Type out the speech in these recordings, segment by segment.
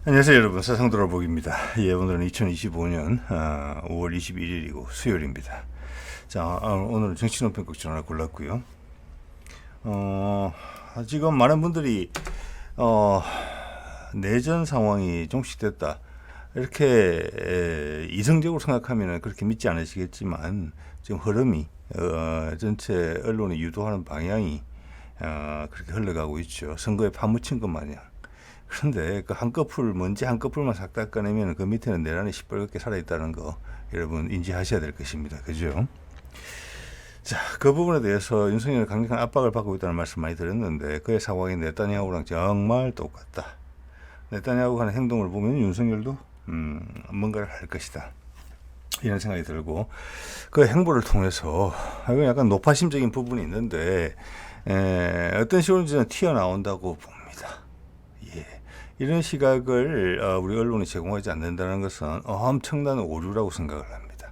안녕하세요 여러분, 세상 돌아보기입니다. 예, 오늘은 2025년 5월 21일이고 수요일입니다. 자, 오늘은 정치논평 걱정 하나 골랐고요. 지금 많은 분들이 내전 상황이 종식됐다 이렇게 이성적으로 생각하면 그렇게 믿지 않으시겠지만, 지금 흐름이 전체 언론이 유도하는 방향이 그렇게 흘러가고 있죠. 선거에 파묻힌 것 마냥. 그런데 그 한꺼풀, 먼지 한꺼풀만 싹 닦아내면 그 밑에는 내란이 시뻘겋게 살아있다는 거 여러분 인지하셔야 될 것입니다. 그죠? 자, 그 부분에 대해서 윤석열이 강력한 압박을 받고 있다는 말씀 많이 드렸는데, 그의 상황이 네타냐후랑 정말 똑같다. 네타냐후가 하는 행동을 보면 윤석열도 뭔가를 할 것이다, 이런 생각이 들고, 그 행보를 통해서 이건 약간 노파심적인 부분이 있는데 어떤 식으로든지 튀어나온다고 봅니다. 이런 시각을 우리 언론이 제공하지 않는다는 것은 엄청난 오류라고 생각을 합니다.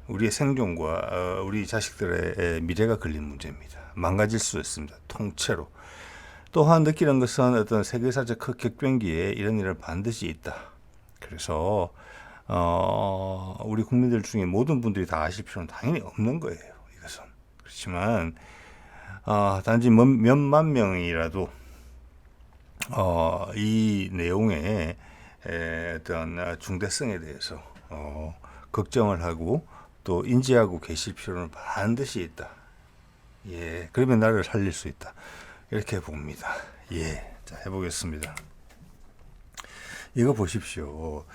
우리의 생존과 우리 자식들의 미래가 걸린 문제입니다. 망가질 수 있습니다. 통째로. 또한 느끼는 것은 어떤 세계사적 격변기에 이런 일은 반드시 있다. 그래서 우리 국민들 중에 모든 분들이 다 아실 필요는 당연히 없는 거예요. 이것은. 그렇지만 단지 몇만 명이라도 이 내용의 어떤 중대성에 대해서 걱정을 하고 또 인지하고 계실 필요는 반드시 있다. 예, 그러면 나를 살릴 수 있다, 이렇게 봅니다. 예, 자, 해보겠습니다. 이거 보십시오.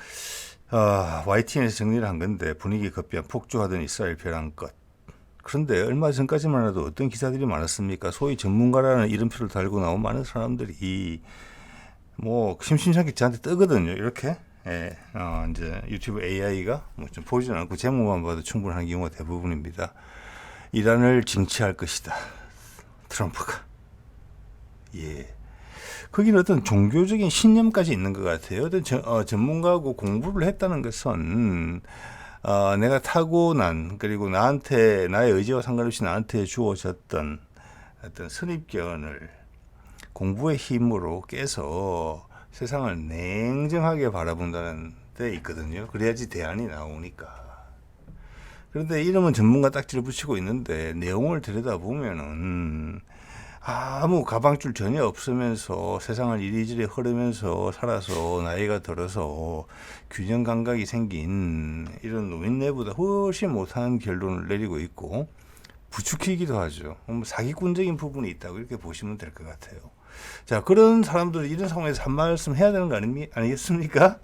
YTN에서 정리를 한 건데, 분위기 급변, 폭주하던 이스라엘 벼랑 끝. 그런데 얼마 전까지만 해도 어떤 기사들이 많았습니까? 소위 전문가라는 이름표를 달고 나온 많은 사람들이 뭐 심심찮게 저한테 뜨거든요. 이렇게. 예, 이제 유튜브 AI가 뭐 좀 보이지는 않고 제목만 봐도 충분한 경우가 대부분입니다. 이란을 징치할 것이다, 트럼프가. 예. 거기는 어떤 종교적인 신념까지 있는 것 같아요. 어떤 전문가하고 공부를 했다는 것은 내가 타고난, 그리고 나한테, 나의 의지와 상관없이 나한테 주어졌던 어떤 선입견을 공부의 힘으로 깨서 세상을 냉정하게 바라본다는 데 있거든요. 그래야지 대안이 나오니까. 그런데 이름은 전문가 딱지를 붙이고 있는데 내용을 들여다보면은 아무 가방줄 전혀 없으면서 세상을 이리저리 흐르면서 살아서 나이가 들어서 균형 감각이 생긴 이런 노인네보다 훨씬 못한 결론을 내리고 있고, 부추기기도 하죠. 사기꾼적인 부분이 있다고 이렇게 보시면 될 것 같아요. 자, 그런 사람들은 이런 상황에서 한 말씀 해야 되는 거 아니겠습니까?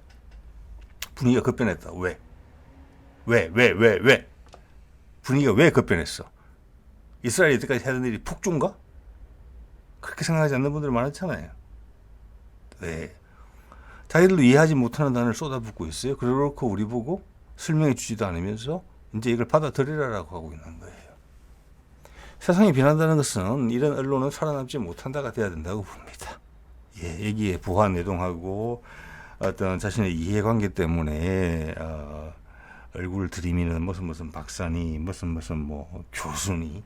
분위기가 급변했다. 왜? 분위기가 왜 급변했어? 이스라엘이 이때까지 하던 일이 폭주인가? 그렇게 생각하지 않는 분들 많았잖아요. 네. 자기들도 이해하지 못하는 단어를 쏟아붓고 있어요. 그렇고 우리 보고 설명해 주지도 않으면서 이제 이걸 받아들이라고 하고 있는 거예요. 세상이 변한다는 것은 이런 언론은 살아남지 못한다가 돼야 된다고 봅니다. 예, 여기에 부하 내동하고 어떤 자신의 이해관계 때문에 얼굴을 들이미는 무슨 박사니, 무슨 뭐 교수니,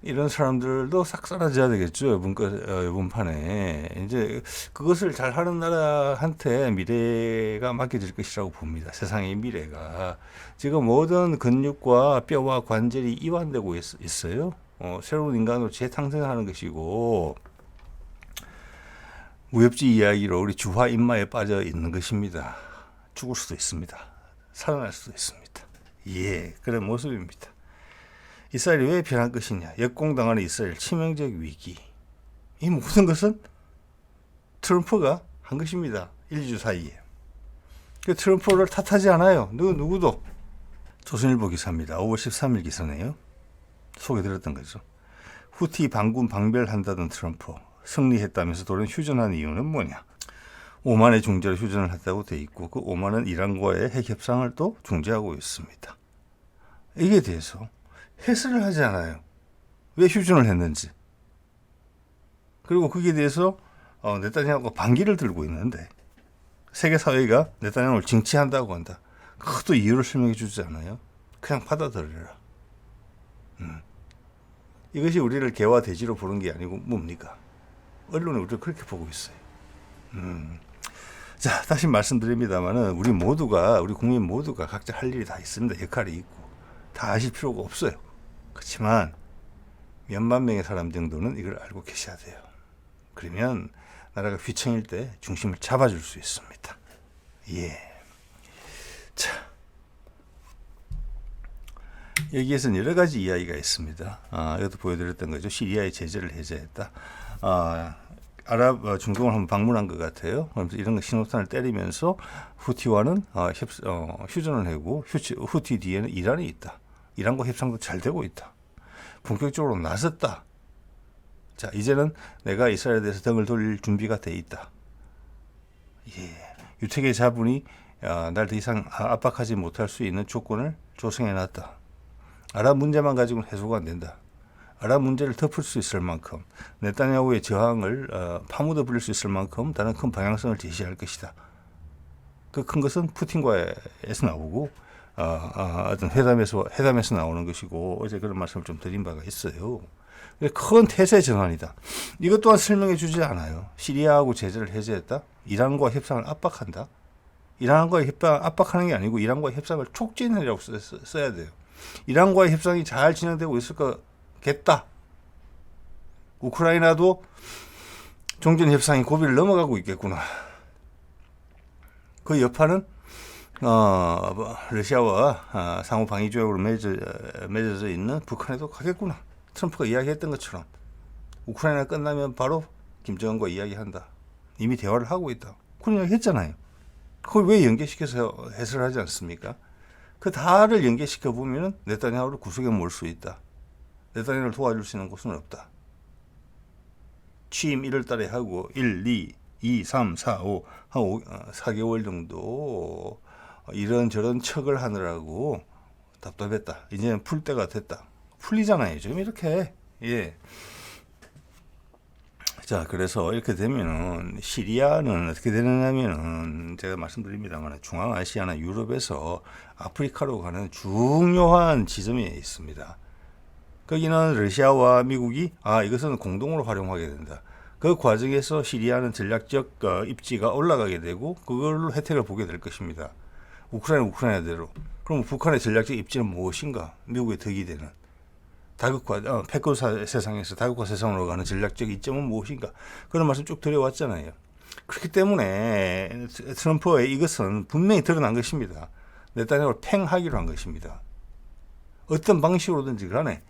이런 사람들도 싹 사라져야 되겠죠. 이번 판에. 이제 그것을 잘 하는 나라한테 미래가 맡겨질 것이라고 봅니다. 세상의 미래가. 지금 모든 근육과 뼈와 관절이 이완되고 있어요. 새로운 인간으로 재탄생하는 것이고, 무협지 이야기로 우리 주화 인마에 빠져 있는 것입니다. 죽을 수도 있습니다. 살아날 수도 있습니다. 예, 그런 모습입니다. 이스라엘이 왜 변할 것이냐? 역공당하는 이스라엘 치명적 위기. 이 모든 것은 트럼프가 한 것입니다. 1주 사이에. 그 트럼프를 탓하지 않아요. 누구도. 조선일보 기사입니다. 5월 13일 기사네요. 소개드렸던 거죠. 후티 반군 방별한다던 트럼프. 승리했다면서 돌연 휴전한 이유는 뭐냐? 오만의 중재로 휴전을 했다고 돼 있고, 그 오만은 이란과의 핵 협상을 또 중재하고 있습니다. 이게 대해서 해설을 하지 않아요. 왜 휴전을 했는지. 그리고 거기에 대해서 네타냐후가 반기를 들고 있는데, 세계 사회가 네타냐후를 징치한다고 한다. 그것도 이유를 설명해 주지 않아요. 그냥 받아들여라. 이것이 우리를 개와 돼지로 보는 게 아니고 뭡니까? 언론이 우리를 그렇게 보고 있어요. 자, 다시 말씀드립니다만은 우리 국민 모두가 각자 할 일이 다 있습니다. 역할이 있고 다 아실 필요가 없어요. 그렇지만 몇만 명의 사람 정도는 이걸 알고 계셔야 돼요. 그러면 나라가 휘청일 때 중심을 잡아줄 수 있습니다. 예. 자, 여기에서는 여러 가지 이야기가 있습니다. 이것도 보여드렸던 거죠. 시리아의 제재를 해제했다. 아랍 중동을 한번 방문한 것 같아요. 그러면서 이런 신호탄을 때리면서 후티와는 휴전을 하고 후티 뒤에는 이란이 있다. 이란과 협상도 잘 되고 있다. 본격적으로 나섰다. 자, 이제는 내가 이스라엘에 대해서 등을 돌릴 준비가 돼 있다. 예. 유택의 자본이 날 더 이상 압박하지 못할 수 있는 조건을 조성해놨다. 아랍 문제만 가지고는 해소가 안 된다. 아랍 문제를 덮을 수 있을 만큼 네타냐후의 저항을 파묻어 버릴 수 있을 만큼 다른 큰 방향성을 제시할 것이다. 그 큰 것은 푸틴과에서 나오고 어떤 회담에서 나오는 것이고 어제 그런 말씀을 좀 드린 바가 있어요. 큰 태세 전환이다. 이것 또한 설명해 주지 않아요. 시리아하고 제재를 해제했다. 이란과 협상을 압박한다. 이란과 협상 압박하는 게 아니고 이란과 협상을 촉진하려고 써야 돼요. 이란과의 협상이 잘 진행되고 있을 거겠다. 우크라이나도 종전 협상이 고비를 넘어가고 있겠구나. 그 여파는 러시아와 상호 방위 조약으로 맺어져 있는 북한에도 가겠구나. 트럼프가 이야기했던 것처럼 우크라이나 끝나면 바로 김정은과 이야기한다. 이미 대화를 하고 있다. 그런 이야기 했잖아요. 그걸 왜 연계시켜서 해설을 하지 않습니까? 그 다를 연계시켜 보면은 네타냐후를 구속에 몰 수 있다. 네타냐후를 도와줄 수 있는 곳은 없다. 취임 1월 달에 하고 1, 2, 3, 4, 5 하고 4개월 정도 이런저런 척을 하느라고 답답했다. 이제는 풀 때가 됐다. 풀리잖아요. 지금 이렇게. 예. 자, 그래서 이렇게 되면은 시리아는 어떻게 되느냐면은 제가 말씀드립니다만 중앙아시아나 유럽에서 아프리카로 가는 중요한 지점에 있습니다. 거기는 러시아와 미국이 이것은 공동으로 활용하게 된다. 그 과정에서 시리아는 전략적 입지가 올라가게 되고 그걸로 혜택을 보게 될 것입니다. 우크라이나대로. 그럼 북한의 전략적 입지는 무엇인가? 미국의 덕이 되는. 다극화, 패권 세상에서 다극화 세상으로 가는 전략적 이점은 무엇인가? 그런 말씀 쭉 드려왔잖아요. 그렇기 때문에 트럼프의 이것은 분명히 드러난 것입니다. 네타냐후를 팽하기로 한 것입니다. 어떤 방식으로든지 간에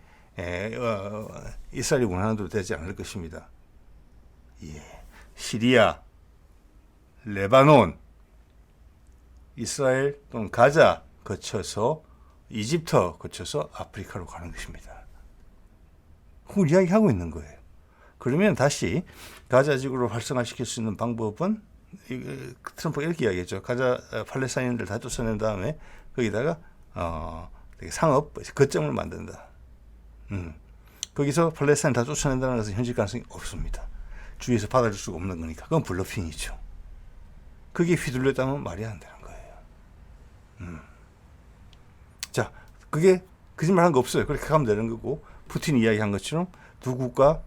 이스라엘이 원하는 대로 되지 않을 것입니다. 예. 시리아, 레바논, 이스라엘 또는 가자 거쳐서 이집트 거쳐서 아프리카로 가는 것입니다. 그걸 이야기하고 있는 거예요. 그러면 다시 가자 지구를 활성화시킬 수 있는 방법은 트럼프가 이렇게 이야기했죠. 가자 팔레스타인들 다 쫓아낸 다음에 거기다가 상업 거점을 만든다. 거기서 팔레스타인 다 쫓아낸다는 것은 현실 가능성이 없습니다. 주위에서 받아줄 수가 없는 거니까. 그건 블러핑이죠. 그게 휘둘렸다면 말이 안 되는 거예요. 자, 그게 거짓말한 거 없어요. 그렇게 가면 되는 거고 푸틴이 이야기한 것처럼 두 국가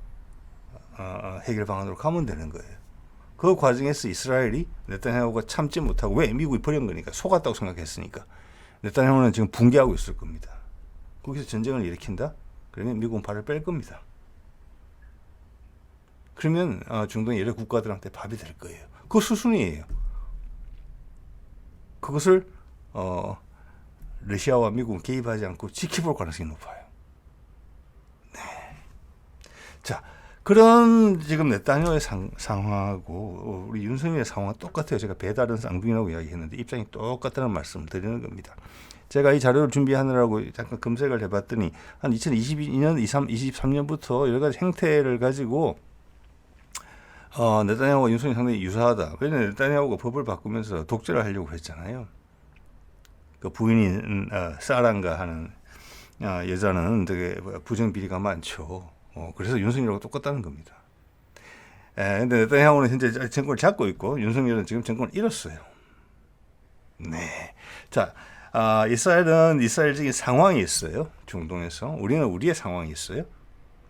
해결 방안으로 가면 되는 거예요. 그 과정에서 이스라엘이 네타냐후가 참지 못하고 왜 미국이 버린 거니까 속았다고 생각했으니까 네타냐후는 지금 붕괴하고 있을 겁니다. 거기서 전쟁을 일으킨다? 그러면 미국은 발을 뺄 겁니다. 그러면 중동의 여러 국가들한테 밥이 될 거예요. 그 수순이에요. 그것을 러시아와 미국은 개입하지 않고 지켜볼 가능성이 높아요. 네. 자, 그런 지금 네타냐후의 상황하고 우리 윤석열의 상황은 똑같아요. 제가 배다른 쌍둥이라고 이야기했는데 입장이 똑같다는 말씀을 드리는 겁니다. 제가 이 자료를 준비하느라고 잠깐 검색을 해봤더니 한 2022년, 23년부터 여러 가지 행태를 가지고 네타냐후와 윤석열이 상당히 유사하다. 왜냐하면 네타냐후가 법을 바꾸면서 독재를 하려고 했잖아요. 그 부인인 사란가 하는 여자는 되게 부정 비리가 많죠. 그래서 윤석열하고 똑같다는 겁니다. 근데 네타냐후는 현재 정권을 잡고 있고 윤석열은 지금 정권을 잃었어요. 네. 자, 이스라엘은 이스라엘적인 상황이 있어요. 중동에서. 우리는 우리의 상황이 있어요.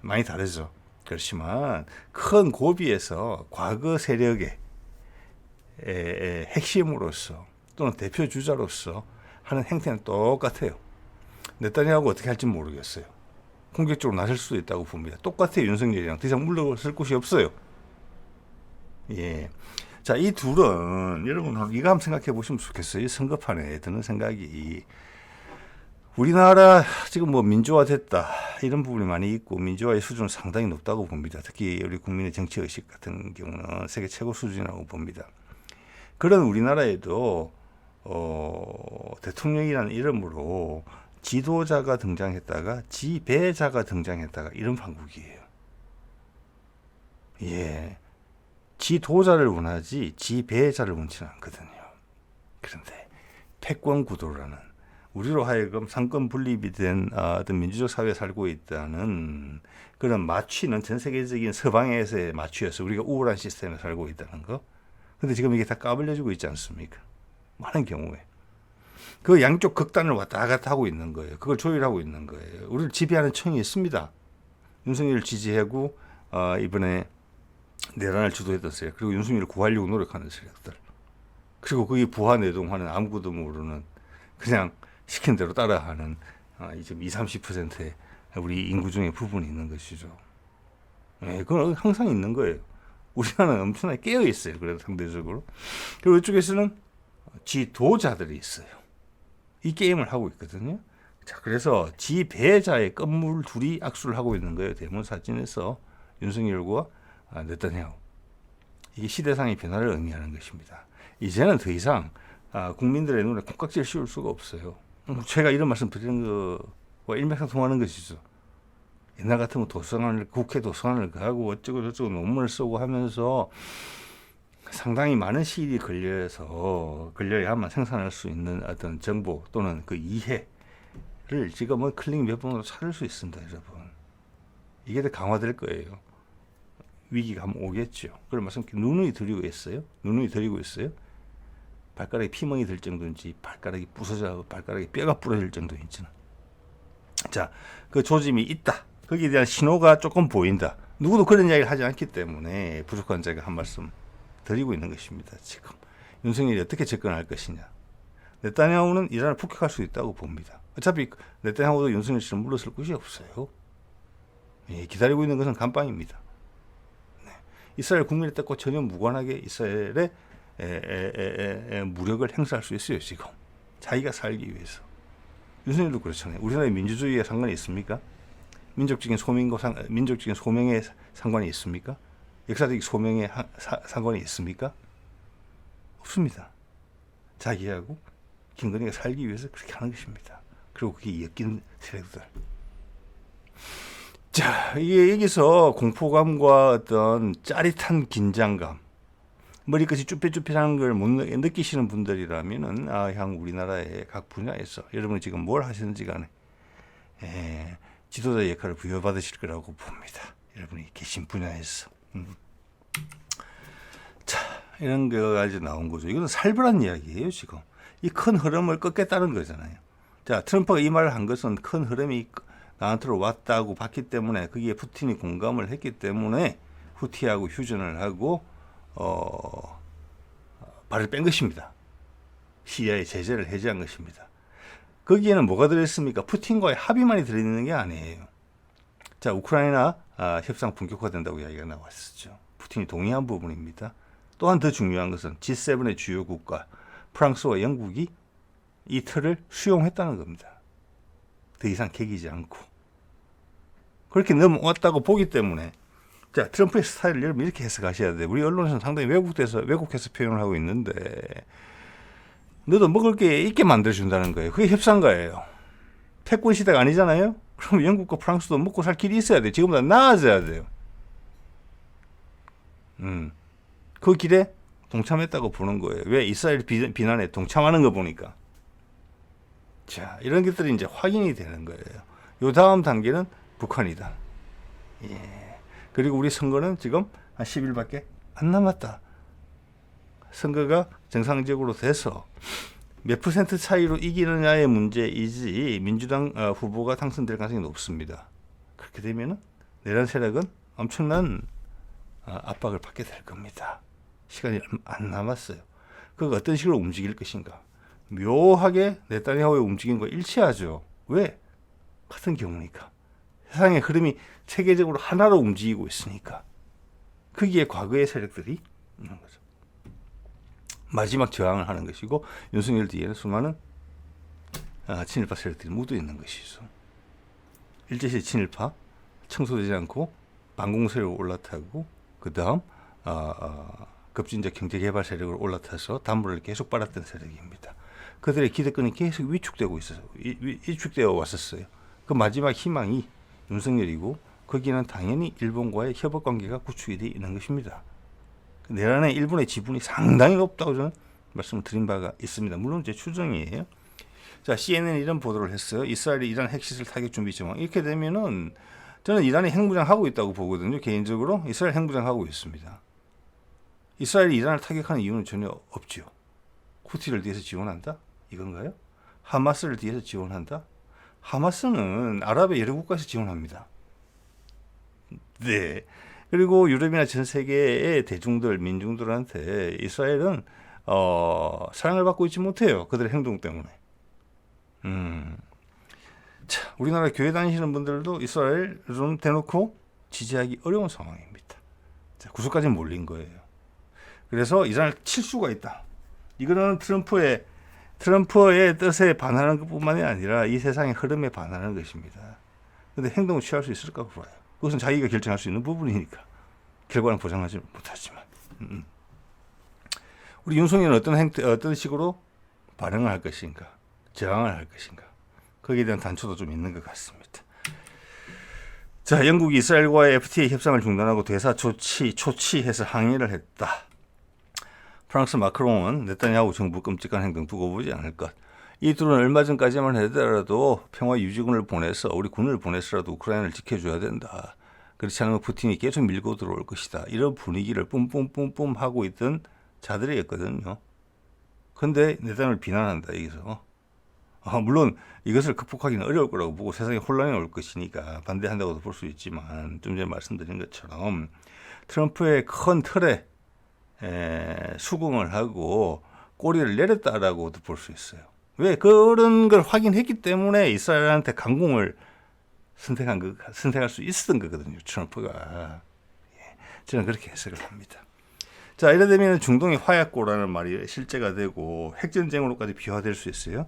많이 다르죠. 그렇지만 큰 고비에서 과거 세력의 핵심으로서 또는 대표 주자로서 하는 행태는 똑같아요. 네타냐후가 어떻게 할지 모르겠어요. 공격적으로 나설 수도 있다고 봅니다. 똑같아요. 윤석열이랑 더 이상 물러설 곳이 없어요. 예. 자, 이 둘은 여러분 이거 한번 생각해 보시면 좋겠어요. 이 선거판에 드는 생각이 우리나라 지금 뭐 민주화됐다 이런 부분이 많이 있고 민주화의 수준은 상당히 높다고 봅니다. 특히 우리 국민의 정치 의식 같은 경우는 세계 최고 수준이라고 봅니다. 그런 우리나라에도 대통령이라는 이름으로 지도자가 등장했다가 지배자가 등장했다가 이런 판국이에요. 예, 지도자를 원하지 지배자를 원치는 않거든요. 그런데 패권 구도라는 우리로 하여금 상권 분립이 된 어떤 민주적 사회에 살고 있다는 그런 마취는 전 세계적인 서방에서의 마취여서 우리가 우월한 시스템에 살고 있다는 거. 근데 지금 이게 다 까불려지고 있지 않습니까? 많은 경우에. 그 양쪽 극단을 왔다 갔다 하고 있는 거예요. 그걸 조율하고 있는 거예요. 우리를 지배하는 청이 있습니다. 윤석열을 지지하고 이번에 내란을 주도했던 세력, 그리고 윤석열을 구하려고 노력하는 세력들, 그리고 거기 부하 내동하는 아무것도 모르는 그냥 시킨 대로 따라하는 이제 20-30%의 우리 인구 중에 부분이 있는 것이죠. 네, 그건 항상 있는 거예요. 우리나라는 엄청나게 깨어 있어요. 그래도 상대적으로. 그리고 이쪽에서는 지도자들이 있어요. 이 게임을 하고 있거든요. 자, 그래서 지배자의 건물 둘이 악수를 하고 있는 거예요. 대문 사진에서 윤석열과 네타냐후. 이게 시대상의 변화를 의미하는 것입니다. 이제는 더 이상 국민들의 눈에 콩깍지를 씌울 수가 없어요. 제가 이런 말씀 드리는 거와 일맥상통하는 것이죠. 옛날 같으면 국회 도서관을 가고 어쩌고 저쩌고 논문을 쓰고 하면서 상당히 많은 시일이 걸려야만 생산할 수 있는 어떤 정보 또는 그 이해를 지금은 클릭 몇 번으로 찾을 수 있습니다, 여러분. 이게 더 강화될 거예요. 위기가 한번 오겠죠. 그런 말씀 누누이 드리고 있어요. 누누이 드리고 있어요. 발가락에 피멍이 들 정도인지 발가락이 부서져 발가락에 뼈가 부러질 정도인지는. 자, 그 조짐이 있다. 거기에 대한 신호가 조금 보인다. 누구도 그런 이야기를 하지 않기 때문에 부족한 제가 한 말씀 드리고 있는 것입니다. 지금 윤석열이 어떻게 접근할 것이냐. 네타냐후는 이란을 폭격할 수 있다고 봅니다. 어차피 네타냐후도 윤석열처럼 물러설 곳이 없어요. 예, 기다리고 있는 것은 감방입니다. 네. 이스라엘 국민의 뜻과 전혀 무관하게 이스라엘의 무력을 행사할 수 있어요. 지금 자기가 살기 위해서. 윤석열도 그렇잖아요. 우리나라의 민주주의에 상관이 있습니까? 민족적인 소명에 상관이 있습니까? 역사적 소명에 상관이 있습니까? 없습니다. 자기하고 김건희가 살기 위해서 그렇게 하는 것입니다. 그리고 그게 엮인 세력들. 자, 이게 여기서 공포감과 어떤 짜릿한 긴장감, 머리끝이 쭈뼛쭈뼛하는 걸 못 느끼시는 분들이라면은 향 우리나라의 각 분야에서 여러분이 지금 뭘 하시는지 간에 지도자 역할을 부여받으실 거라고 봅니다. 여러분이 계신 분야에서. 자, 이런 거가 이제 나온 거죠. 이거는 살벌한 이야기예요, 지금. 이 큰 흐름을 끊겠다는 거잖아요. 자, 트럼프가 이 말을 한 것은 큰 흐름이 나한테로 왔다고 봤기 때문에 거기에 푸틴이 공감을 했기 때문에 후티하고 휴전을 하고 발을 뺀 것입니다. 시리아의 제재를 해제한 것입니다. 거기에는 뭐가 들어있습니까? 푸틴과의 합의만이 들어있는 게 아니에요. 자, 우크라이나 협상 본격화된다고 이야기가 나왔었죠. 푸틴이 동의한 부분입니다. 또한 더 중요한 것은 G7의 주요 국가 프랑스와 영국이 이 틀을 수용했다는 겁니다. 더 이상 개기지 않고. 그렇게 넘어왔다고 보기 때문에 자, 트럼프의 스타일을 여러분 이렇게 해석하셔야 돼요. 우리 언론에서는 상당히 왜곡해서 표현을 하고 있는데 너도 먹을 게 있게 만들어준다는 거예요. 그게 협상가예요. 패권 시대가 아니잖아요. 그럼 영국과 프랑스도 먹고 살 길이 있어야 돼요. 지금보다 나아져야 돼요. 그 길에 동참했다고 보는 거예요. 왜? 이스라엘 비난에 동참하는 거 보니까. 자, 이런 것들이 이제 확인이 되는 거예요. 요 다음 단계는 북한이다. 예. 그리고 우리 선거는 지금 한 10일밖에 안 남았다. 선거가 정상적으로 돼서 몇 % 차이로 이기느냐의 문제이지 민주당 후보가 당선될 가능성이 높습니다. 그렇게 되면 내란 세력은 엄청난 압박을 받게 될 겁니다. 시간이 안 남았어요. 그가 어떤 식으로 움직일 것인가. 묘하게 네타냐후의 움직임과 일치하죠. 왜? 같은 경우니까. 세상의 흐름이 체계적으로 하나로 움직이고 있으니까. 거기에 과거의 세력들이 있는 거죠. 마지막 저항을 하는 것이고 윤석열 뒤에는 수많은 친일파 세력들이 묻어 있는 것이죠. 일제시대 친일파 청소되지 않고 반공 세력을 올라타고 그 다음 급진적 경제개발 세력을 올라타서 담보를 계속 빨았던 세력입니다. 그들의 기득권이 계속 위축되고 있어서 위축되어 왔었어요. 그 마지막 희망이 윤석열이고 거기는 당연히 일본과의 협업 관계가 구축이 되어 있는 것입니다. 내란의 일본의 지분이 상당히 높다고 저는 말씀을 드린 바가 있습니다. 물론 제 추정이에요. 자, CNN이 이런 보도를 했어요. 이스라엘이 이란 핵시설 타격 준비 정황. 이렇게 되면은 저는 이란이 핵무장 하고 있다고 보거든요. 개인적으로 이스라엘 핵무장 하고 있습니다. 이스라엘이 이란을 타격하는 이유는 전혀 없죠. 후티를 뒤에서 지원한다? 이건가요? 하마스를 뒤에서 지원한다? 하마스는 아랍의 여러 국가에서 지원합니다. 네. 그리고 유럽이나 전 세계의 대중들, 민중들한테 이스라엘은 사랑을 받고 있지 못해요. 그들의 행동 때문에. 자, 우리나라 교회 다니시는 분들도 이스라엘 좀 대놓고 지지하기 어려운 상황입니다. 자, 구석까지 몰린 거예요. 그래서 이스라엘 칠 수가 있다. 이거는 트럼프의 뜻에 반하는 것뿐만이 아니라 이 세상의 흐름에 반하는 것입니다. 그런데 행동을 취할 수 있을까 봐요. 그것은 자기가 결정할 수 있는 부분이니까. 결과는 보장하지 못하지만. 우리 윤석열은 어떤 식으로 반응을 할 것인가, 저항을 할 것인가. 거기에 대한 단초도 좀 있는 것 같습니다. 자, 영국이 이스라엘과의 FTA 협상을 중단하고 대사 초치해서 항의를 했다. 프랑스 마크롱은 네타냐후 정부 끔찍한 행동 두고 보지 않을 것. 이 둘은 얼마 전까지만 하더라도 평화 유지군을 보내서 우리 군을 보내서라도 우크라이나를 지켜줘야 된다. 그렇지 않으면 푸틴이 계속 밀고 들어올 것이다. 이런 분위기를 뿜뿜뿜뿜 하고 있던 자들이었거든요. 그런데 네타냐후를 비난한다. 여기서. 물론 이것을 극복하기는 어려울 거라고 보고 세상에 혼란이 올 것이니까 반대한다고도 볼 수 있지만 좀 전에 말씀드린 것처럼 트럼프의 큰 틀에 수긍을 하고 꼬리를 내렸다라고도 볼 수 있어요. 왜? 그런 걸 확인했기 때문에 이스라엘한테 강공을 선택할 수 있었던 거거든요. 트럼프가. 저는 그렇게 해석을 합니다. 자, 이래 되면 중동의 화약고라는 말이 실제가 되고 핵전쟁으로까지 비화될 수 있어요.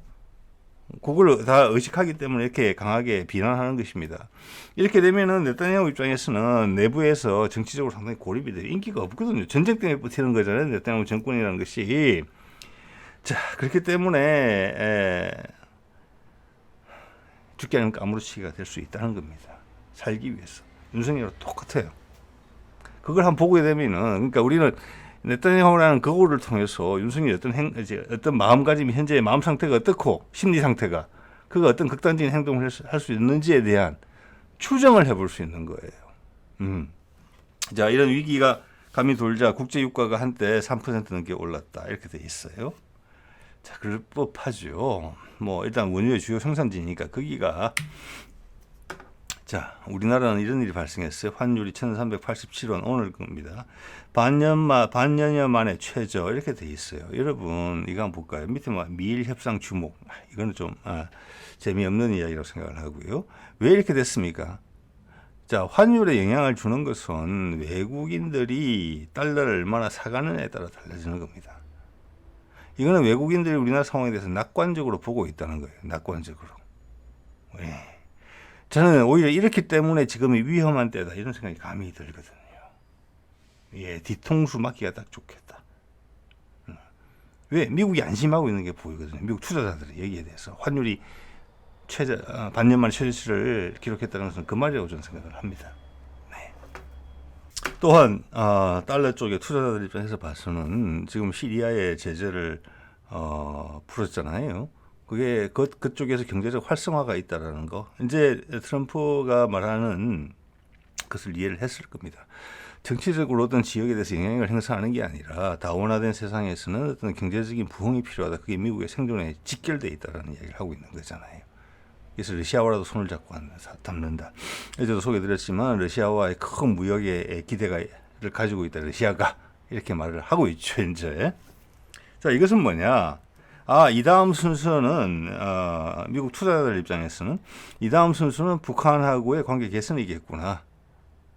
그걸 다 의식하기 때문에 이렇게 강하게 비난하는 것입니다. 이렇게 되면은 네타냐후 입장에서는 내부에서 정치적으로 상당히 고립이 돼요. 인기가 없거든요. 전쟁 때문에 버티는 거잖아요. 네타냐후 정권이라는 것이. 자, 그렇기 때문에 죽지 않으면 까무러치기가 될 수 있다는 겁니다. 살기 위해서. 윤석열과 똑같아요. 그걸 한번 보게 되면은, 그러니까 우리는 네타냐후라는 그거를 통해서 윤석열이 어떤 마음가짐이 현재의 마음 상태가 어떻고 심리 상태가 그가 어떤 극단적인 행동을 할 수 있는지에 대한 추정을 해볼 수 있는 거예요. 자, 이런 위기가 감이 돌자 국제 유가가 한때 3% 넘게 올랐다 이렇게 돼 있어요. 자, 그럴 법하죠. 뭐 일단 원유의 주요 생산지니까 거기가. 자, 우리나라는 이런 일이 발생했어요. 환율이 1,387원 오늘 겁니다. 반년여 만에 최저 이렇게 돼 있어요. 여러분 이거 한번 볼까요? 밑에 미일 협상 주목. 이거는 좀 재미없는 이야기라고 생각을 하고요. 왜 이렇게 됐습니까? 자, 환율에 영향을 주는 것은 외국인들이 달러를 얼마나 사가느냐에 따라 달라지는 겁니다. 이거는 외국인들이 우리나라 상황에 대해서 낙관적으로 보고 있다는 거예요. 낙관적으로. 왜? 저는 오히려 이렇기 때문에 지금이 위험한 때다 이런 생각이 감이 들거든요. 예, 뒤통수 맞기가 딱 좋겠다. 왜? 미국이 안심하고 있는 게 보이거든요. 미국 투자자들이 여기에 대해서 환율이 반년 만에 최저치를 기록했다는 것은 그 말이라고 저는 생각을 합니다. 네. 또한 달러 쪽에 투자자들 입장에서 봐서는 지금 시리아의 제재를 풀었잖아요. 그게 그쪽에서 경제적 활성화가 있다라는 거. 이제 트럼프가 말하는 것을 이해를 했을 겁니다. 정치적으로 어떤 지역에 대해서 영향력을 행사하는 게 아니라 다원화된 세상에서는 어떤 경제적인 부흥이 필요하다. 그게 미국의 생존에 직결되어 있다라는 이야기를 하고 있는 거잖아요. 그래서 러시아와라도 손을 잡고 담는다. 어제도 소개드렸지만 러시아와의 큰 무역의 기대를 가지고 있다. 러시아가 이렇게 말을 하고 있죠, 이제. 자, 이것은 뭐냐? 이 다음 순서는, 미국 투자자들 입장에서는 이 다음 순서는 북한하고의 관계 개선이겠구나.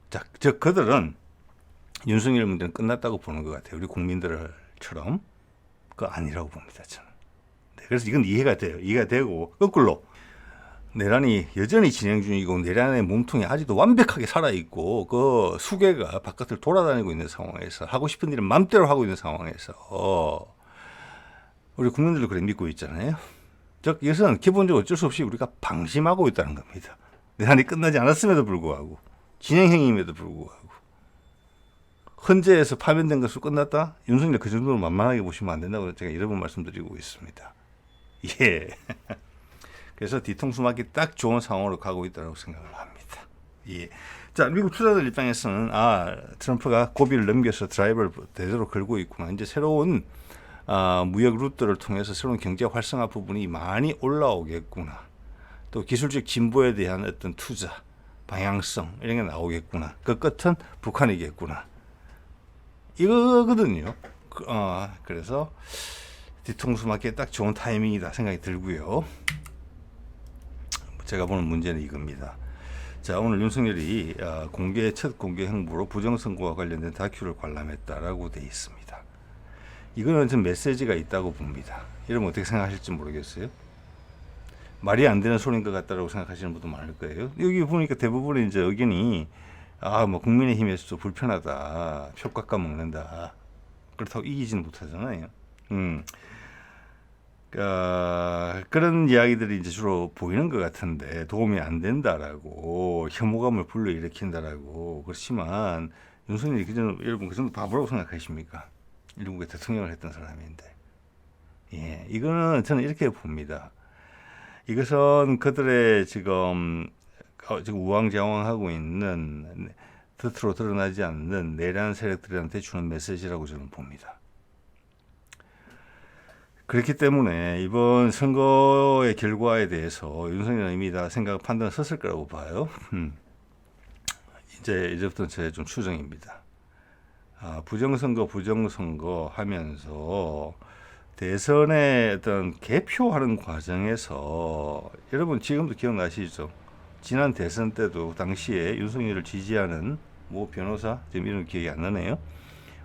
자, 즉, 그들은 윤석열 문제는 끝났다고 보는 것 같아요. 우리 국민들처럼. 그거 아니라고 봅니다, 저는. 네, 그래서 이건 이해가 돼요. 이해가 되고, 거꾸로. 내란이 여전히 진행 중이고 내란의 몸통이 아직도 완벽하게 살아있고 그 수괴가 바깥을 돌아다니고 있는 상황에서 하고 싶은 일은 맘대로 하고 있는 상황에서 우리 국민들도 그래 믿고 있잖아요. 즉 이것은 기본적으로 어쩔 수 없이 우리가 방심하고 있다는 겁니다. 내란이 끝나지 않았음에도 불구하고 진행형임에도 불구하고 헌재에서 파면된 것으로 끝났다? 윤석열 그 정도로 만만하게 보시면 안 된다고 제가 여러 번 말씀드리고 있습니다. 예. 그래서 뒤통수 맞기 딱 좋은 상황으로 가고 있다고 생각을 합니다. 예. 자, 미국 투자자들 입장에서는 트럼프가 고비를 넘겨서 드라이버를 대대로 걸고 있구나. 이제 새로운 무역 루트를 통해서 새로운 경제 활성화 부분이 많이 올라오겠구나. 또 기술적 진보에 대한 어떤 투자, 방향성 이런 게 나오겠구나. 그 끝은 북한이겠구나. 이거거든요. 그래서 뒤통수 맞기 딱 좋은 타이밍이다 생각이 들고요. 제가 보는 문제는 이겁니다. 자, 오늘 윤석열이 첫 공개 행보로 부정선거와 관련된 다큐를 관람했다라고 되어 있습니다. 이거는 좀 메시지가 있다고 봅니다. 여러분 어떻게 생각하실지 모르겠어요. 말이 안 되는 소리인 것 같다라고 생각하시는 분도 많을 거예요. 여기 보니까 대부분의 이제 의견이 뭐 국민의힘에서도 불편하다, 표 깎아 먹는다. 그렇다고 이기지는 못하잖아요. 그런 이야기들이 이제 주로 보이는 것 같은데 도움이 안 된다라고 혐오감을 불러일으킨다라고. 그렇지만 윤석열이 여러분 그 정도 바보라고 생각하십니까? 일국의 대통령을 했던 사람인데. 예, 이거는 저는 이렇게 봅니다. 이것은 그들의 지금 우왕좌왕하고 있는 겉으로 드러나지 않는 내란 세력들한테 주는 메시지라고 저는 봅니다. 그렇기 때문에 이번 선거의 결과에 대해서 윤석열은 이미 다 생각, 판단을 썼을 거라고 봐요. 이제부터는 제 좀 추정입니다. 부정선거 하면서 대선의 어떤 개표하는 과정에서 여러분 지금도 기억나시죠? 지난 대선 때도 당시에 윤석열을 지지하는 모 변호사, 지금 이름 기억이 안 나네요.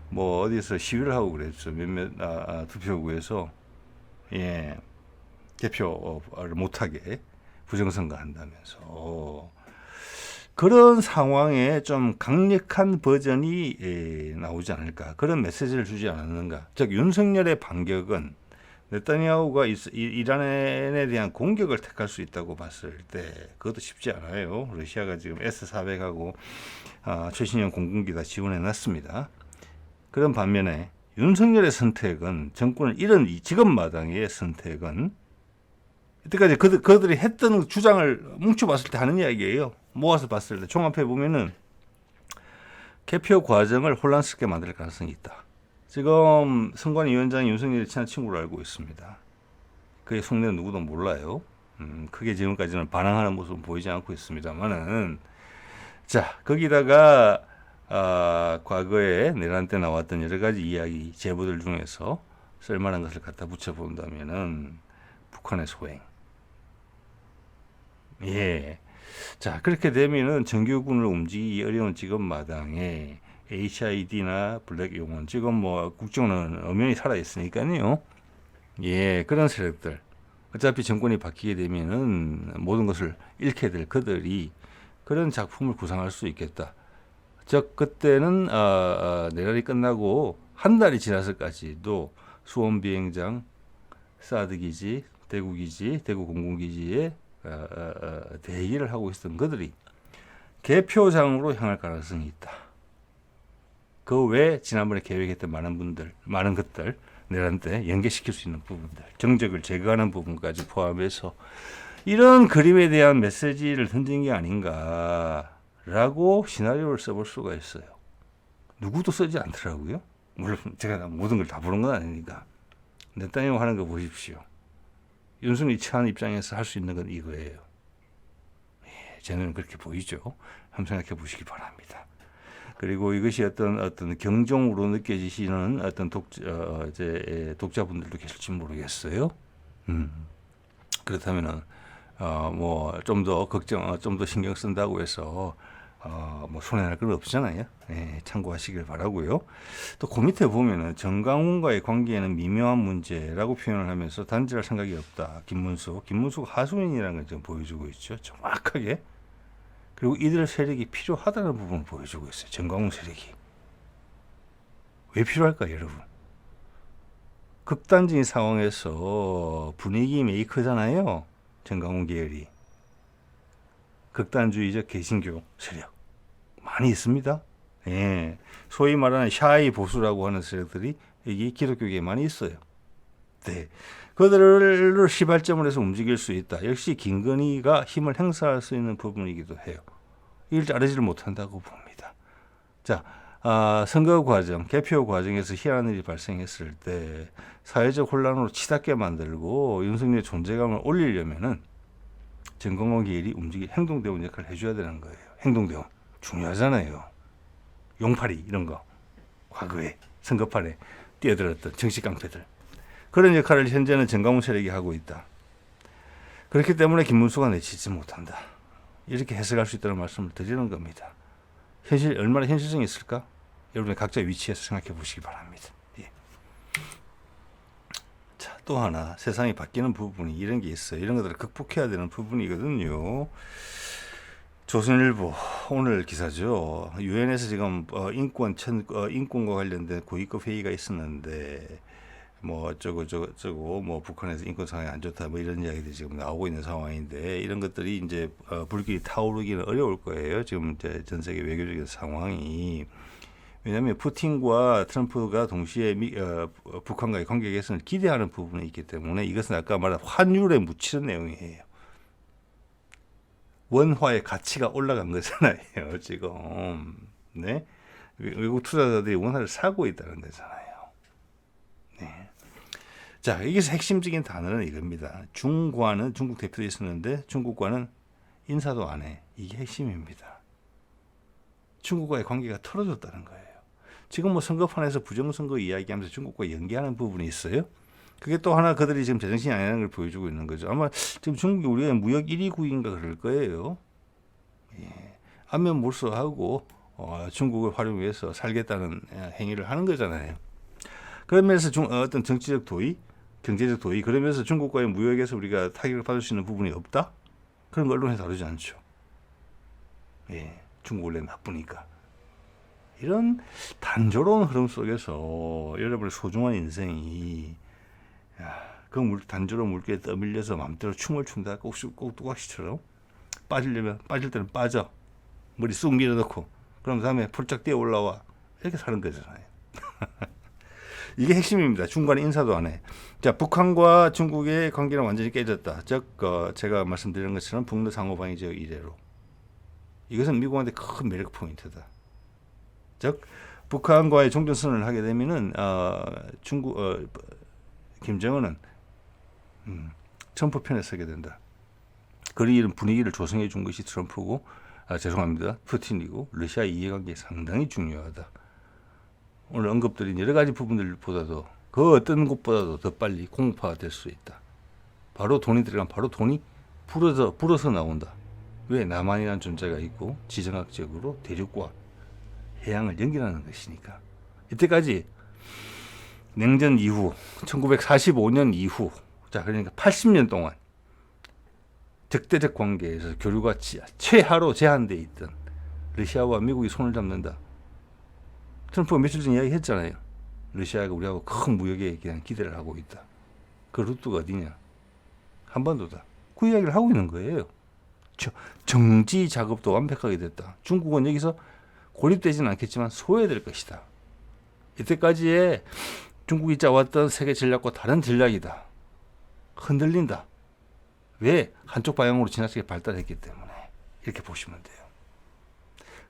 뭐 어디서 시위를 하고 그랬죠. 몇몇 투표구에서. 예, 개표를 못하게 부정선거 한다면서 그런 상황에 좀 강력한 버전이 나오지 않을까, 그런 메시지를 주지 않았는가. 즉 윤석열의 반격은 네타냐후가 이란에 대한 공격을 택할 수 있다고 봤을 때 그것도 쉽지 않아요. 러시아가 지금 S-400하고 최신형 공군기 다 지원해놨습니다. 그런 반면에 윤석열의 선택은, 정권을 잃은 지금 마당의 선택은 이때까지 그들이 했던 주장을 뭉쳐봤을 때 하는 이야기예요. 모아서 봤을 때 종합해보면은 개표 과정을 혼란스럽게 만들 가능성이 있다. 지금 선관위원장이 윤석열이 친한 친구로 알고 있습니다. 그의 속내는 누구도 몰라요. 크게 지금까지는 반항하는 모습은 보이지 않고 있습니다만은, 자, 거기다가 과거에 내란 때 나왔던 여러 가지 이야기, 제보들 중에서 쓸만한 것을 갖다 붙여본다면은 북한의 소행. 예. 자, 그렇게 되면은 정규군을 움직이기 어려운 지금 마당에 HID나 블랙 용원, 지금 뭐 국정은 엄연히 살아있으니까요. 예, 그런 세력들. 어차피 정권이 바뀌게 되면은 모든 것을 잃게 될 그들이 그런 작품을 구상할 수 있겠다. 즉 그때는 내란이 끝나고 한 달이 지났을까지도 수원 비행장, 사드 기지, 대구 기지, 대구 공군기지에 대기를 하고 있었던 그들이 개표장으로 향할 가능성이 있다. 그 외에 지난번에 계획했던 많은 것들, 내란 때 연계시킬 수 있는 부분들, 정적을 제거하는 부분까지 포함해서 이런 그림에 대한 메시지를 던진 게 아닌가라고 시나리오를 써볼 수가 있어요. 누구도 쓰지 않더라고요. 물론 제가 모든 걸 다 보는 건 아니니까. 네타냐후 하는 거 보십시오. 윤석열이 처한 입장에서 할 수 있는 건 이거예요. 예, 저는 그렇게 보이죠. 한번 생각해 보시기 바랍니다. 그리고 이것이 어떤 경종으로 느껴지시는 어떤 독자분들도 계실지 모르겠어요. 그렇다면은 뭐 좀 더 좀 더 신경 쓴다고 해서 뭐 손해날 건 없잖아요. 예, 참고하시길 바라고요. 또 그 밑에 보면은 정강훈과의 관계에는 미묘한 문제라고 표현을 하면서 단절할 생각이 없다. 김문수가 하수인이라는 걸 좀 보여주고 있죠. 정확하게. 그리고 이들 세력이 필요하다는 부분을 보여주고 있어요. 정강훈 세력이. 왜 필요할까, 여러분? 극단적인 상황에서 분위기 메이커잖아요. 정강훈 계열이. 극단주의적 개신교 세력. 많이 있습니다. 예. 소위 말하는 샤이 보수라고 하는 세력들이 여기 기독교계에 많이 있어요. 네. 그들을 시발점을 해서 움직일 수 있다. 역시 김건희가 힘을 행사할 수 있는 부분이기도 해요. 이걸 자르지를 못한다고 봅니다. 자, 선거 과정, 개표 과정에서 희한한 일이 발생했을 때 사회적 혼란으로 치닫게 만들고 윤석열의 존재감을 올리려면은 정강훈 계열이 행동대원 역할을 해줘야 되는 거예요. 행동대원. 중요하잖아요. 용팔이 이런 거. 과거에 선거판에 뛰어들었던 정치 깡패들. 그런 역할을 현재는 정강훈 세력이 하고 있다. 그렇기 때문에 김문수가 내치지 못한다. 이렇게 해석할 수 있다는 말씀을 드리는 겁니다. 얼마나 현실성이 있을까? 여러분의 각자 위치에서 생각해 보시기 바랍니다. 예. 자, 또 하나 세상이 바뀌는 부분이 이런 게 있어요. 이런 것들을 극복해야 되는 부분이거든요. 조선일보 오늘 기사죠. 유엔에서 지금 인권과 관련된 고위급 회의가 있었는데 뭐 어쩌고 뭐 북한에서 인권 상황이 안 좋다 뭐 이런 이야기들이 지금 나오고 있는 상황인데 이런 것들이 이제 불길이 타오르기는 어려울 거예요. 지금 이제 전 세계 외교적인 상황이. 왜냐하면 푸틴과 트럼프가 동시에 북한과의 관계 개선을 기대하는 부분이 있기 때문에 이것은 아까 말한 환율에 묻히는 내용이에요. 원화의 가치가 올라간 거잖아요, 지금. 네? 외국 투자자들이 원화를 사고 있다는 거잖아요. 네. 자, 여기서 핵심적인 단어는 이겁니다. 중과는 중국 대표도 있었는데 중국과는 인사도 안 해. 이게 핵심입니다. 중국과의 관계가 틀어졌다는 거예요. 지금 뭐 선거판에서 부정선거 이야기하면서 중국과 연계하는 부분이 있어요. 그게 또 하나 그들이 지금 제정신이 아니라는 걸 보여주고 있는 거죠. 아마 지금 중국이 우리가 무역 1위 국인가 그럴 거예요. 예. 안면 몰수하고 중국을 활용해서 살겠다는 행위를 하는 거잖아요. 그러면서 어떤 정치적 도의, 경제적 도의, 그러면서 중국과의 무역에서 우리가 타격을 받을 수 있는 부분이 없다? 그런 걸 언론에 다루지 않죠. 예. 중국 원래 나쁘니까. 이런 단조로운 흐름 속에서 여러분의 소중한 인생이 그 단조로운 물결에 떠밀려서 마음대로 춤을 춘다. 꼭 뚜각시처럼 빠질 때는 빠져. 머리 쑥 밀어넣고 그럼 다음에 폴짝 뛰어 올라와. 이렇게 사는 거잖아요. 이게 핵심입니다. 중간에 인사도 안 해. 자, 북한과 중국의 관계는 완전히 깨졌다. 즉 제가 말씀드린 것처럼 북러 상호방위적 이래로. 이것은 미국한테 큰 매력 포인트다. 즉 북한과의 종전선언을 하게 되면은 김정은은 트럼프 편에 서게 된다. 그런 분위기를 조성해 준 것이 트럼프고 죄송합니다. 푸틴이고 러시아의 이해관계 상당히 중요하다. 오늘 언급드린 여러 가지 부분들보다도 그 어떤 곳보다도 더 빨리 공파가 될 수 있다. 바로 돈이 들어가면 바로 돈이 불어서 나온다. 왜? 남한이라는 존재가 있고 지정학적으로 대륙과 해양을 연결하는 것이니까. 이때까지 냉전 이후 1945년 이후 자 그러니까 80년 동안 적대적 관계에서 교류가 최하로 제한되어 있던 러시아와 미국이 손을 잡는다. 트럼프가 며칠 전에 이야기했잖아요. 러시아가 우리하고 큰 무역에 그냥 기대를 하고 있다. 그 루트가 어디냐? 한반도다. 그 이야기를 하고 있는 거예요. 정지 작업도 완벽하게 됐다. 중국은 여기서 고립되지는 않겠지만 소외될 것이다. 이때까지의 중국이 짜왔던 세계 전략과 다른 전략이다. 흔들린다. 왜? 한쪽 방향으로 지나치게 발달했기 때문에. 이렇게 보시면 돼요.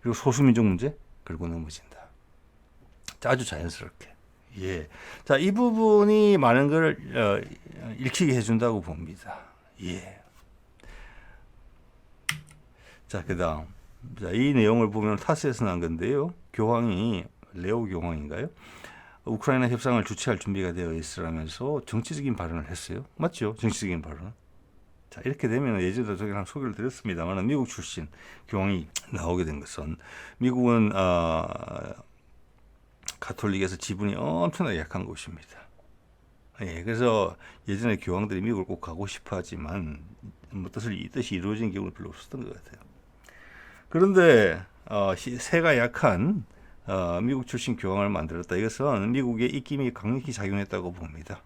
그리고 소수민족 문제 걸고 넘어진다. 아주 자연스럽게. 예. 자, 이 부분이 많은 걸 읽히게 해준다고 봅니다. 예. 자, 그 다음. 자, 이 내용을 보면 타스에서 난 건데요. 교황이 레오 교황인가요? 우크라이나 협상을 주최할 준비가 되어 있으라면서 정치적인 발언을 했어요. 맞죠? 정치적인 발언. 자, 이렇게 되면 예전에도 저기 한 소개를 드렸습니다만 미국 출신 교황이 나오게 된 것은 미국은 가톨릭에서 지분이 엄청나게 약한 곳입니다. 예, 그래서 예전에 교황들이 미국을 꼭 가고 싶어 하지만 뭐 뜻이 이루어진 경우는 별로 없었던 것 같아요. 그런데 세가 약한 미국 출신 교황을 만들었다. 이것은 미국의 입김이 강력히 작용했다고 봅니다.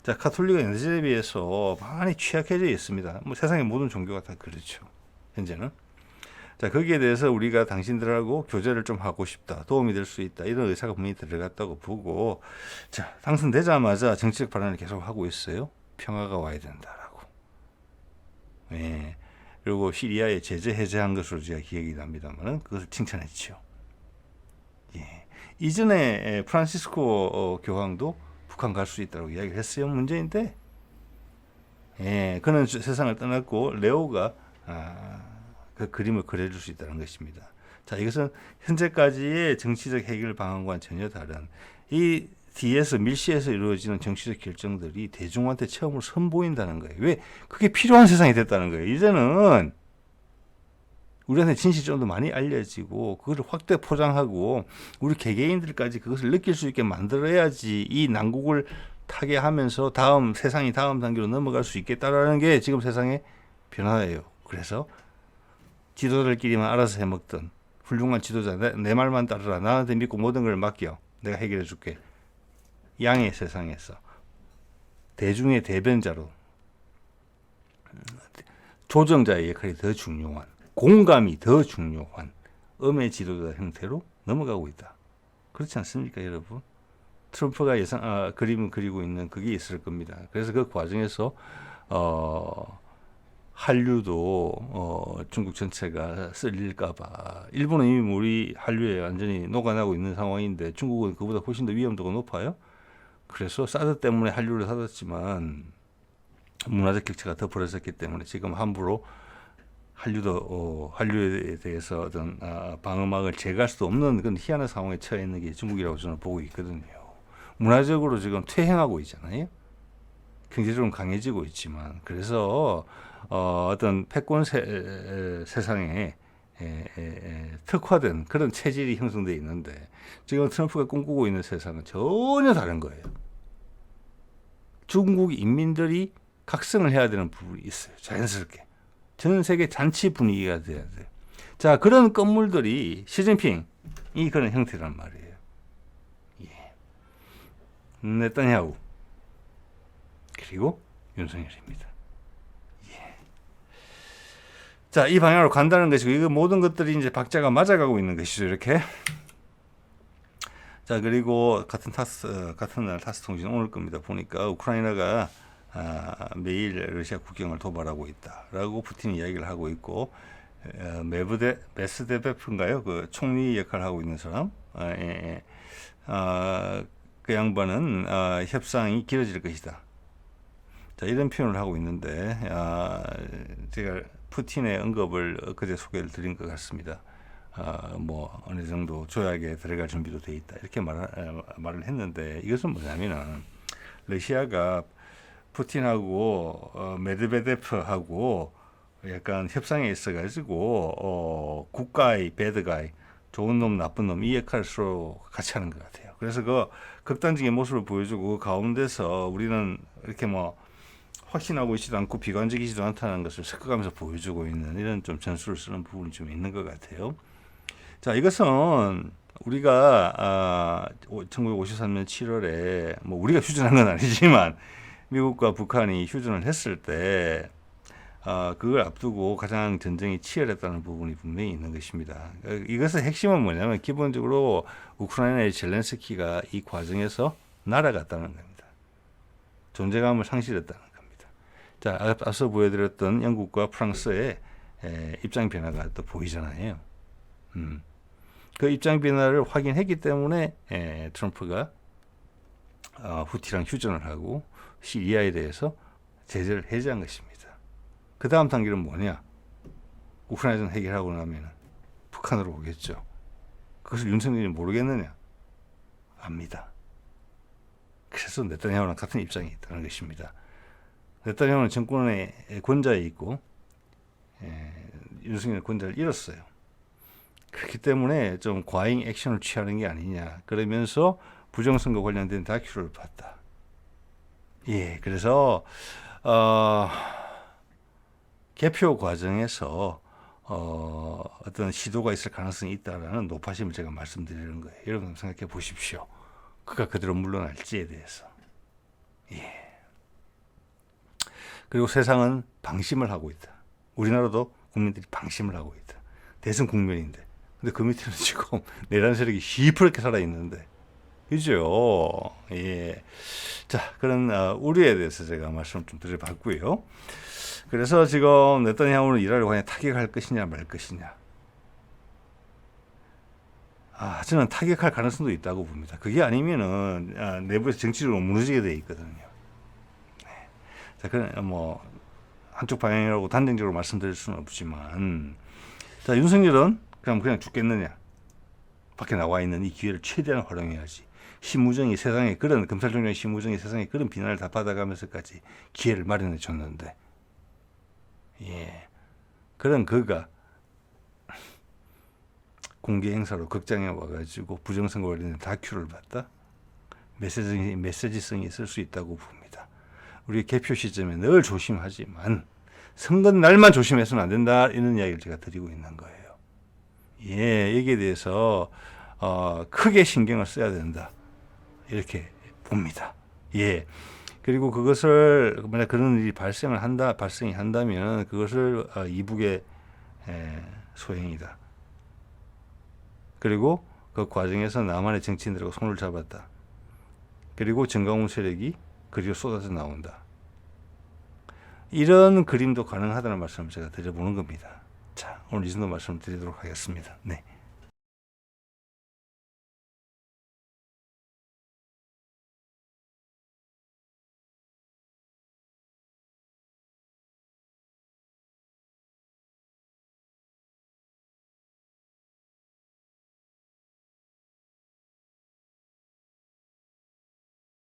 자, 가톨릭은 예전에 비해서 많이 취약해져 있습니다. 뭐 세상의 모든 종교가 다 그렇죠. 현재는. 자, 거기에 대해서 우리가 당신들하고 교제를 좀 하고 싶다. 도움이 될 수 있다. 이런 의사가 분명히 들어갔다고 보고, 자, 당선되자마자 정치적 발언을 계속 하고 있어요. 평화가 와야 된다라고. 예. 그리고 시리아에 제재 해제한 것으로 제가 기억이 납니다만 그것을 칭찬했죠. 예. 이전에 프란시스코 교황도 북한 갈 수 있다고 이야기를 했어요. 문제인데, 예, 그는 세상을 떠났고 레오가 그 그림을 그려줄 수 있다는 것입니다. 자, 이것은 현재까지의 정치적 해결 방안과는 전혀 다른 이 뒤에서 밀시에서 이루어지는 정치적 결정들이 대중한테 처음으로 선보인다는 거예요. 왜? 그게 필요한 세상이 됐다는 거예요. 이제는 우리한테 진실이 좀 더 많이 알려지고 그것을 확대 포장하고 우리 개개인들까지 그것을 느낄 수 있게 만들어야지 이 난국을 타개하면서 세상이 다음 단계로 넘어갈 수 있겠다라는 게 지금 세상의 변화예요. 그래서 지도자들끼리만 알아서 해먹던 훌륭한 지도자, 내 말만 따르라, 나한테 믿고 모든 걸 맡겨, 내가 해결해 줄게. 양의 세상에서 대중의 대변자로 조정자의 역할이 더 중요한, 공감이 더 중요한 음의 지도자 형태로 넘어가고 있다. 그렇지 않습니까, 여러분? 트럼프가 그림을 그리고 있는 그게 있을 겁니다. 그래서 그 과정에서 한류도 중국 전체가 쓸릴까봐. 일본은 이미 우리 한류에 완전히 녹아나고 있는 상황인데 중국은 그보다 훨씬 더 위험도가 높아요. 그래서 사드 때문에 한류를 닫았지만 문화적 격차가 더 벌어졌기 때문에 지금 함부로 한류에 대해서 어떤 방어막을 제거할 수도 없는 그런 희한한 상황에 처해 있는 게 중국이라고 저는 보고 있거든요. 문화적으로 지금 퇴행하고 있잖아요. 경제적으로 강해지고 있지만 그래서 어떤 패권 세상에 특화된 그런 체질이 형성되어 있는데 지금 트럼프가 꿈꾸고 있는 세상은 전혀 다른 거예요. 중국 인민들이 각성을 해야 되는 부분이 있어요. 자연스럽게. 전 세계 잔치 분위기가 돼야 돼요. 자, 그런 건물들이 시진핑이 그런 형태란 말이에요. 예. 네타냐후 그리고 윤석열입니다. 예. 자, 이 방향으로 간다는 것이고 이거 모든 것들이 이제 박자가 맞아가고 있는 것이죠. 이렇게. 자, 그리고 같은 날 타스 통신 오늘 겁니다. 보니까 우크라이나가 매일 러시아 국경을 도발하고 있다라고 푸틴이 이야기를 하고 있고 메스데베프인가요? 그 총리 역할을 하고 있는 사람, 그 양반은 협상이 길어질 것이다. 자, 이런 표현을 하고 있는데 제가 푸틴의 언급을 그제 소개를 드린 것 같습니다. 뭐 어느 정도 조약에 들어갈 준비도 돼 있다 이렇게 말을 했는데 이것은 뭐냐면은 러시아가 푸틴하고 메드베데프하고 약간 협상에 있어가지고 굿가이, 배드가이, 좋은 놈, 나쁜 놈 이 역할을 서로 같이 하는 것 같아요. 그래서 그 극단적인 모습을 보여주고 그 가운데서 우리는 이렇게 뭐 확신하고 있지도 않고 비관적이지도 않다는 것을 섞어가면서 보여주고 있는 이런 좀 전술을 쓰는 부분이 좀 있는 것 같아요. 자, 이것은 우리가 1953년 7월에 뭐 우리가 휴전한 건 아니지만 미국과 북한이 휴전을 했을 때 그걸 앞두고 가장 전쟁이 치열했다는 부분이 분명히 있는 것입니다. 이것의 핵심은 뭐냐면 기본적으로 우크라이나의 젤렌스키가 이 과정에서 날아갔다는 겁니다. 존재감을 상실했다는 겁니다. 자, 앞서 보여드렸던 영국과 프랑스의 입장 변화가 또 보이잖아요. 그 입장 변화를 확인했기 때문에 트럼프가 후티랑 휴전을 하고 시리아에 대해서 제재를 해제한 것입니다. 그 다음 단계는 뭐냐? 우크라이나전 해결하고 나면 북한으로 오겠죠. 그것을 윤석열이 모르겠느냐? 압니다. 그래서 네타냐후랑 같은 입장이 있다는 것입니다. 네타냐후는 정권의 권좌에 있고 윤석열은 권좌를 잃었어요. 그렇기 때문에 좀 과잉 액션을 취하는 게 아니냐. 그러면서 부정선거 관련된 다큐를 봤다. 예, 그래서 개표 과정에서 어떤 시도가 있을 가능성이 있다라는 노파심을 제가 말씀드리는 거예요. 여러분 생각해 보십시오. 그가 그대로 물러날지에 대해서. 예. 그리고 세상은 방심을 하고 있다. 우리나라도 국민들이 방심을 하고 있다. 대선 국면인데. 근데 그 밑에는 지금 내란 세력이 시퍼렇게 살아있는데. 그죠? 예. 자, 그런 우려에 대해서 제가 말씀을 좀 드려봤고요. 그래서 지금 네타냐후는 이라를 과연 타격할 것이냐 말 것이냐. 저는 타격할 가능성도 있다고 봅니다. 그게 아니면은 내부에서 정치적으로 무너지게 돼 있거든요. 네. 자, 그런 뭐 한쪽 방향이라고 단정적으로 말씀드릴 수는 없지만, 자, 윤석열은 그냥 죽겠느냐? 밖에 나와 있는 이 기회를 최대한 활용해야지. 심우정이 세상에 그런 검찰총장 심우정이 세상에 그런 비난을 다 받아가면서까지 기회를 마련해 줬는데, 예, 그런 그가 공개 행사로 극장에 와가지고 부정선거 관련된 다큐를 봤다. 메시지성이 있을 수 있다고 봅니다. 우리 개표 시점에 늘 조심하지만 선거 날만 조심해서는 안 된다. 이런 이야기를 제가 드리고 있는 거예요. 예, 여기에 대해서 크게 신경을 써야 된다. 이렇게 봅니다. 예. 그리고 그것을 만약 그런 일이 발생이 한다면 그것을 이북의 소행이다. 그리고 그 과정에서 남한의 정치인들하고 손을 잡았다. 그리고 정강훈 세력이 그리로 쏟아져 나온다. 이런 그림도 가능하다는 말씀을 제가 드려보는 겁니다. 자, 오늘 이 정도 말씀을 드리도록 하겠습니다. 네.